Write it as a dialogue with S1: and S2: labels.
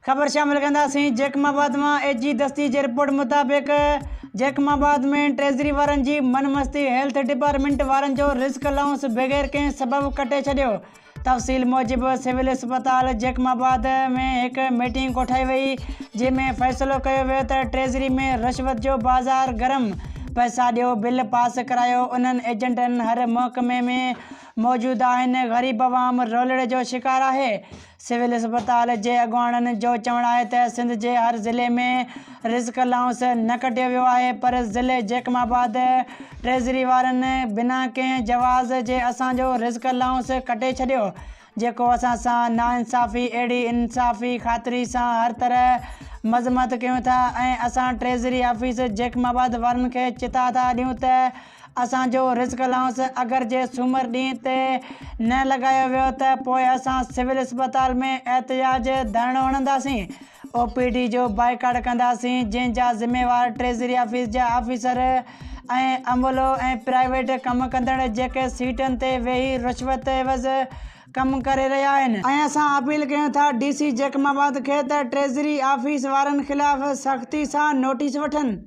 S1: खबर शामिल कंदासीं। जैकमाबाद में एजी दस्ती जी रिपोर्ट मुताबिक़ जैकमाबाद में ट्रेजरी वारनि जी मनमस्ती हेल्थ डिपार्टमेंट वारनि जो रिस्क अलाउंस बग़ैर कंहिं सबब कटे छॾियो। तफ़सील मूजिब सिविल अस्पताल जैकमाबाद में एक मीटिंग कोठाई वई, जंहिंमें फ़ैसिलो कयो वियो त ट्रेजरी में रिश्वत जो बाज़ार गरम। पैसा ॾियो, बिल पास करायो। उन्हनि एजेंटनि हर महकमे में मौजूद आहिनि। ग़रीब अवाम रोलड़े जो शिकार आहे। सिविल अस्पताल जे अॻुवाणनि जो चवणु आहे त सिंध जे हर ज़िले में रिस्क अलाउंस न कटियो वियो आहे, पर ज़िले जैकमाबाद ट्रेजरी वारनि बिना कंहिं जवाज़ जे असांजो रिस्क अलाउंस कटे छॾियो, जेको असां सां नाइंसाफ़ी अहिड़ी इंसाफ़ी ख़ातिरी सां हर तरह मज़म्मत कयूं था ऐं असां ट्रेजरी ऑफिस जैकमाबाद वारनि खे चिता था ॾियूं त असांजो रिस्क अलाउंस अगरि जे सूमर ॾींहं ते न लॻायो वियो त पोइ असां सिविल अस्पताल में एहतिजाज धरणो हणंदासीं, OPD जो बाइकाट कंदासीं, जंहिंजा ज़िम्मेवार ट्रेजरी ऑफिस जा ऑफिसर ऐं अमलो ऐं प्राइवेट कमु कंदड़ जेके सीटनि ते वेही रिश्वत एवज़ कमु करे रहिया आहिनि। ऐं असां अपील कयूं था DC जैकमाबाद खे त ट्रेजरी ऑफिस वारनि ख़िलाफ़ सख़्ती सां नोटिस वठनि।